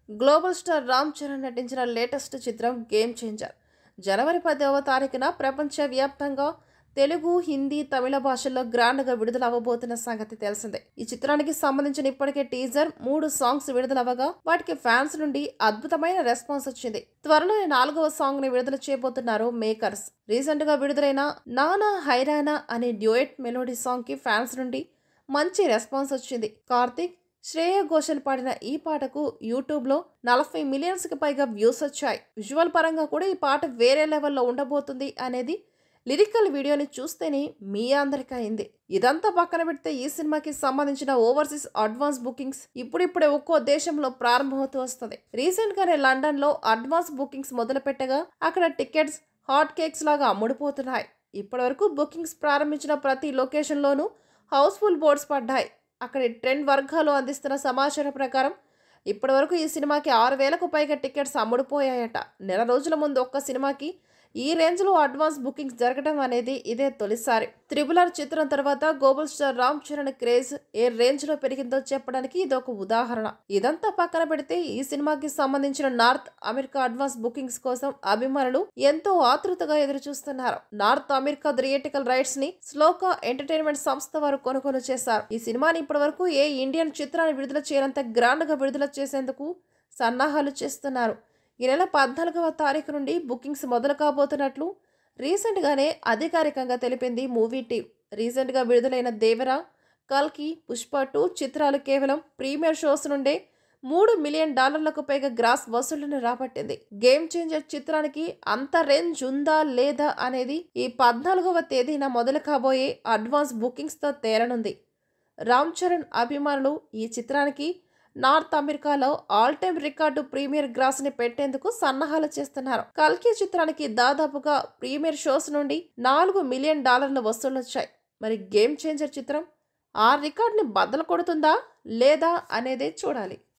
Global star Ram Charan నటించిన latest చిత్రం game changer జనవరి 10వ తారీఖున ప్రపంచవ్యాప్తంగా తెలుగు, హిందీ, తమిళ భాషల్లో గ్రాండ్గా విడుదల అవ్వబోతున్న సంగతి తెలిసిందే. ఈ చిత్రానికి సంబంధించిన ఇప్పటికే టీజర్, 3 సాంగ్స్ విడుదలవ్వగా వాటికి ఫ్యాన్స్ నుండి అద్భుతమైన రెస్పాన్స్ వచ్చింది. త్వరలోనే 4వ సాంగ్ ని విడుదల చేయబోతున్నారు మేకర్స్. రీసెంట్ గా విడుదలైన నానా హైరానా అనే డ్యూయెట్ మెలోడీ సాంగ్ కి ఫ్యాన్స్ నుండి మంచి రెస్పాన్స్ వచ్చింది. కార్తిక్, శ్రేయ ఘోషల్ పాడిన ఈ పాటకు యూట్యూబ్లో 40 మిలియన్స్కి పైగా వ్యూస్ వచ్చాయి. విజువల్ పరంగా కూడా ఈ పాట వేరే లెవెల్లో ఉండబోతుంది అనేది లిరికల్ వీడియోని చూస్తేనే మీ అందరికీ అయింది. ఇదంతా పక్కన పెడితే ఈ సినిమాకి సంబంధించిన ఓవర్సీస్ అడ్వాన్స్ బుకింగ్స్ ఇప్పుడిప్పుడే ఒక్కో దేశంలో ప్రారంభమవుతూ వస్తుంది. రీసెంట్ గానే లండన్ లో అడ్వాన్స్ బుకింగ్స్ మొదలు పెట్టగా అక్కడ టికెట్స్ హాట్ కేక్స్ లాగా అమ్ముడుపోతున్నాయి. ఇప్పటి వరకు బుకింగ్స్ ప్రారంభించిన ప్రతి లొకేషన్లోనూ హౌస్ఫుల్ బోర్డ్స్ పడ్డాయి. అక్కడి ట్రెండ్ వర్గాలు అందిస్తున్న సమాచారం ప్రకారం ఇప్పటి వరకు ఈ సినిమాకి 6,000కు పైగా టికెట్స్ అమ్ముడుపోయాయట. నెల రోజుల ముందు ఒక్క సినిమాకి ఈ రేంజ్లో అడ్వాన్స్ బుకింగ్స్ జరగడం అనేది ఇదే తొలిసారి. త్రిబుల్ చిత్రం తర్వాత global star Ram Charan craze ఏ రేంజ్లో పెరిగిందో చెప్పడానికి ఇదొక ఉదాహరణ. ఇదంతా పక్కన పెడితే ఈ సినిమాకి సంబంధించిన నార్త్ అమెరికా అడ్వాన్స్ బుకింగ్స్ కోసం అభిమానులు ఎంతో ఆతృతగా ఎదురు చూస్తున్నారు. నార్త్ అమెరికా థియేట్రికల్ రైట్స్ ని శ్లోకా ఎంటర్టైన్మెంట్ సంస్థ వారు కొనుగోలు చేశారు. ఈ సినిమాని ఇప్పటి వరకు ఏ ఇండియన్ చిత్రాన్ని విడుదల చేయనంత గ్రాండ్ గా విడుదల చేసేందుకు సన్నాహాలు చేస్తున్నారు. ఈ నెల 14వ తారీఖు నుండి బుకింగ్స్ మొదలు కాబోతున్నట్లు రీసెంట్గానే అధికారికంగా తెలిపింది మూవీ టీమ్. రీసెంట్గా విడుదలైన దేవరా, కల్కి, పుష్ప 2 చిత్రాలు కేవలం ప్రీమియర్ షోస్ నుండే $3 మిలియన్ పైగా గ్రాస్ వసూళ్లను రాబట్టింది. గేమ్ చేంజర్ చిత్రానికి అంత రేంజ్ ఉందా లేదా అనేది ఈ 14వ తేదీన మొదలు కాబోయే అడ్వాన్స్ బుకింగ్స్తో తేలనుంది. రామ్ చరణ్ అభిమానులు ఈ చిత్రానికి నార్త్ అమెరికాలో all time record premiere gross ని పెట్టేందుకు సన్నాహాలు చేస్తున్నారు. కల్కి చిత్రానికి దాదాపుగా ప్రీమియర్ షోస్ నుండి $4 మిలియన్ వసూళ్లొచ్చాయి. మరి గేమ్ చేంజర్ చిత్రం ఆ రికార్డుని బద్దలు కొడుతుందా లేదా అనేదే చూడాలి.